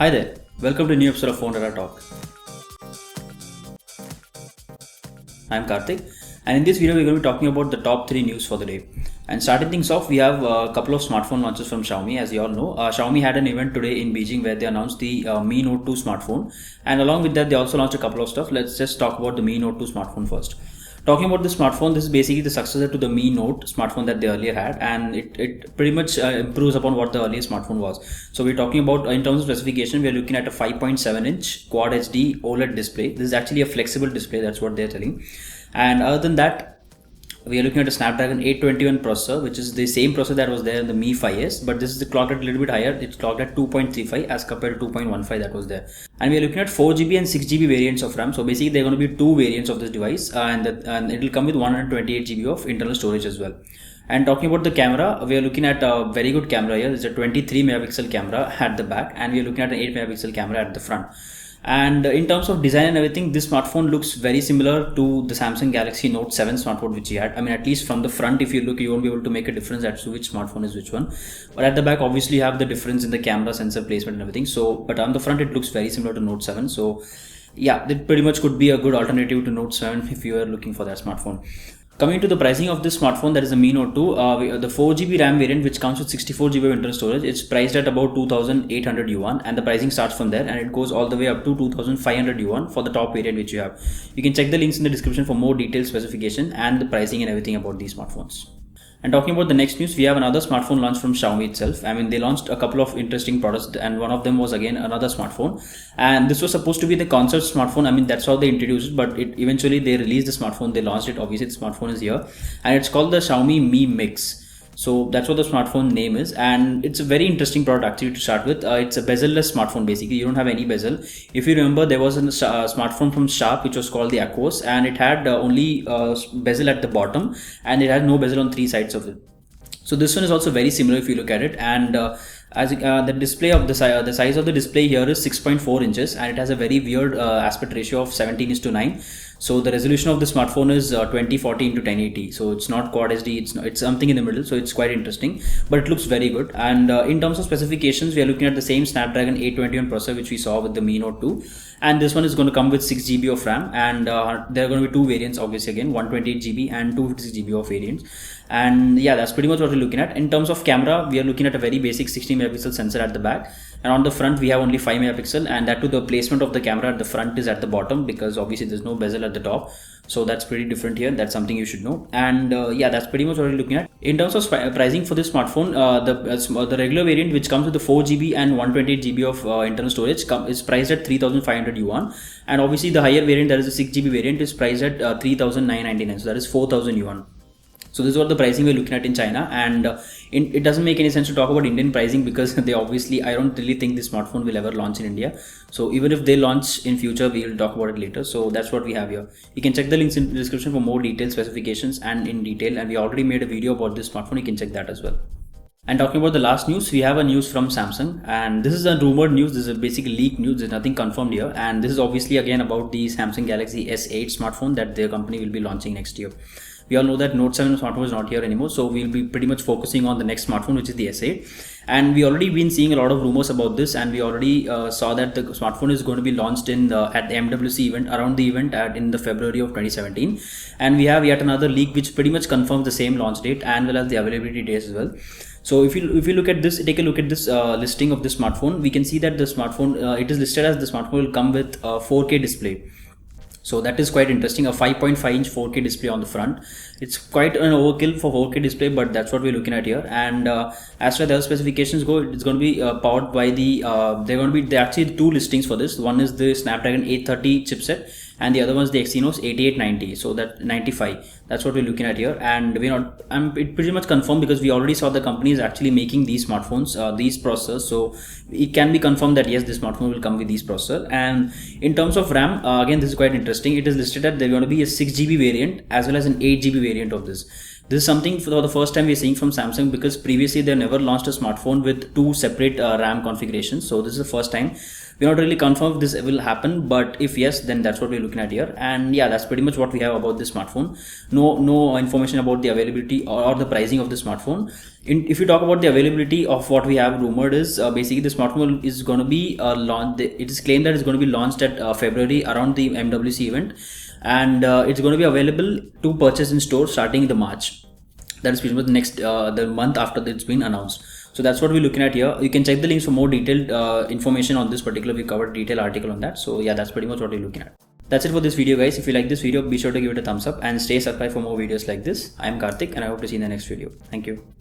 Hi there, welcome to a new episode of PhoneRadar Talk. I'm Karthik, and in this video we're going to be talking about the top 3 news for the day. And starting things off, we have a couple of smartphone launches from Xiaomi. As you all know, Xiaomi had an event today in Beijing where they announced the Mi Note 2 smartphone, and along with that they also launched a couple of stuff. Let's just talk about the Mi Note 2 smartphone first. Talking about this smartphone, this is basically the successor to the Mi Note smartphone that they earlier had, and it pretty much improves upon what the earlier smartphone was. So we're talking about, in terms of specification, we're looking at a 5.7-inch Quad HD OLED display. This is actually a flexible display, that's what they're telling. And other than that, we are looking at a Snapdragon 821 processor, which is the same processor that was there in the Mi 5s, but this is clocked at a little bit higher. It's clocked at 2.35 as compared to 2.15 that was there. And we are looking at 4GB and 6GB variants of RAM. So basically, there are going to be two variants of this device, and it will come with 128GB of internal storage as well. And talking about the camera, we are looking at a very good camera here. It's a 23 megapixel camera at the back, and we are looking at an 8 megapixel camera at the front. And in terms of design and everything, this smartphone looks very similar to the Samsung Galaxy Note 7 smartphone which you had. I mean, at least from the front, if you look, you won't be able to make a difference as to which smartphone is which one. But at the back, obviously, you have the difference in the camera, sensor placement and everything. So, but on the front, it looks very similar to Note 7. So, yeah, it pretty much could be a good alternative to Note 7 if you are looking for that smartphone. Coming to the pricing of this smartphone, that is the Mi Note 2, the 4GB RAM variant, which comes with 64GB of internal storage, it's priced at about 2,800 yuan, and the pricing starts from there, and it goes all the way up to 2,500 yuan for the top variant which you have. You can check the links in the description for more detailed specification and the pricing and everything about these smartphones. And talking about the next news, we have another smartphone launch from Xiaomi itself. I mean, they launched a couple of interesting products, and one of them was again another smartphone. And this was supposed to be the concept smartphone. I mean, that's how they introduced it, but it eventually they released the smartphone. They launched it. Obviously, the smartphone is here, and it's called the Xiaomi Mi Mix. So that's what the smartphone name is, and it's a very interesting product actually to start with. It's a bezel-less smartphone. Basically, you don't have any bezel. If you remember, there was a smartphone from Sharp which was called the Aquos, and it had only bezel at the bottom, and it had no bezel on three sides of it. So this one is also very similar if you look at it, and the display of the size of the display here is 6.4 inches, and it has a very weird aspect ratio of 17:9. So the resolution of the smartphone is 2040 into 1080. So it's not Quad HD, it's something in the middle. So it's quite interesting, but it looks very good. And in terms of specifications, we are looking at the same Snapdragon 821 processor which we saw with the Mi Note 2, and this one is going to come with 6GB of RAM, and there are going to be two variants, obviously, again 128GB and 256GB of variants. And yeah, that's pretty much what we're looking at. In terms of camera, we are looking at a very basic 16 megapixel sensor at the back, and on the front we have only 5 megapixel, and that too the placement of the camera at the front is at the bottom, because obviously there's no bezel at the top. So that's pretty different here. That's something you should know. And yeah, that's pretty much what we're looking at. In terms of pricing for this smartphone, the regular variant, which comes with the 4GB and 128GB of internal storage, is priced at 3,500 yuan, and obviously the higher variant, that is the 6GB variant, is priced at 3,999. So that is 4,000 yuan. So this is what the pricing we're looking at in China, and it doesn't make any sense to talk about Indian pricing, because they obviously, I don't really think this smartphone will ever launch in India. So even if they launch in future, we will talk about it later. So that's what we have here. You can check the links in the description for more detailed specifications and in detail, and we already made a video about this smartphone. You can check that as well. And talking about the last news, we have a news from Samsung, and this is a rumored news. This is a basic leak news. There's nothing confirmed here, and this is obviously again about the Samsung Galaxy S8 smartphone that their company will be launching next year. We all know that Note 7 smartphone is not here anymore, so we'll be pretty much focusing on the next smartphone, which is the S8. And we already been seeing a lot of rumors about this, and we already saw that the smartphone is going to be launched at the MWC event, around the event in the February of 2017. And we have yet another leak which pretty much confirms the same launch date and well as the availability dates as well. So if you look at this, take a look at this listing of the smartphone, we can see that the smartphone, it is listed as the smartphone will come with a 4K display. So that is quite interesting, a 5.5-inch 4K display on the front. It's quite an overkill for 4K display, but that's what we're looking at here. And as far as the other specifications go, it's going to be powered by there are actually two listings for this. One is the Snapdragon 830 chipset, and the other one is the Exynos 8890. So that 95. That's what we're looking at here, and it pretty much confirmed, because we already saw the company is actually making these smartphones, these processors. So it can be confirmed that yes, this smartphone will come with these processors. And in terms of RAM, again, this is quite interesting. It is listed that there's going to be a 6GB variant as well as an 8GB variant of this. This is something for the first time we're seeing from Samsung, because previously they never launched a smartphone with two separate RAM configurations. So this is the first time. We're not really confirmed if this will happen, but if yes, then that's what we're looking at here. And yeah, that's pretty much what we have about this smartphone. No information about the availability or the pricing of the smartphone. If you talk about the availability of what we have rumored is basically the smartphone is going to be launched. It is claimed that it's going to be launched at February around the MWC event, and it's going to be available to purchase in stores starting in the March. That is pretty much the next the month after it's been announced. So that's what we're looking at here. You can check the links for more detailed information on this particular. We covered a detailed article on that. So yeah, that's pretty much what we're looking at. That's it for this video, guys. If you like this video, be sure to give it a thumbs up and stay subscribed for more videos like this. I am Karthik and I hope to see you in the next video. Thank you.